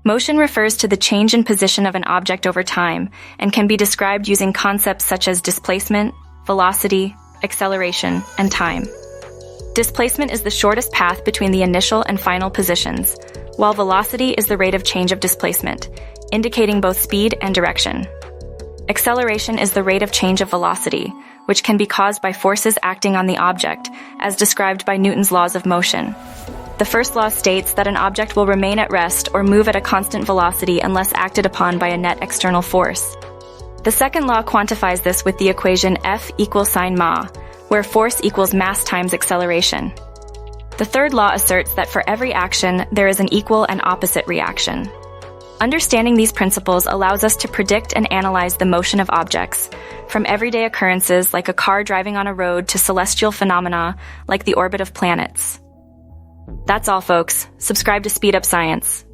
Motion refers to the change in position of an object over time and can be described using concepts such as displacement, velocity, acceleration, and time. Displacement is the shortest path between the initial and final positions, while velocity is the rate of change of displacement, indicating both speed and direction. Acceleration is the rate of change of velocity, which can be caused by forces acting on the object, as described by Newton's laws of motion. The first law states that an object will remain at rest or move at a constant velocity unless acted upon by a net external force. The second law quantifies this with the equation F equals sine ma, where force equals mass times acceleration. The third law asserts that for every action, there is an equal and opposite reaction. Understanding these principles allows us to predict and analyze the motion of objects, from everyday occurrences like a car driving on a road to celestial phenomena like the orbit of planets. That's all, folks. Subscribe to Speed Up Science.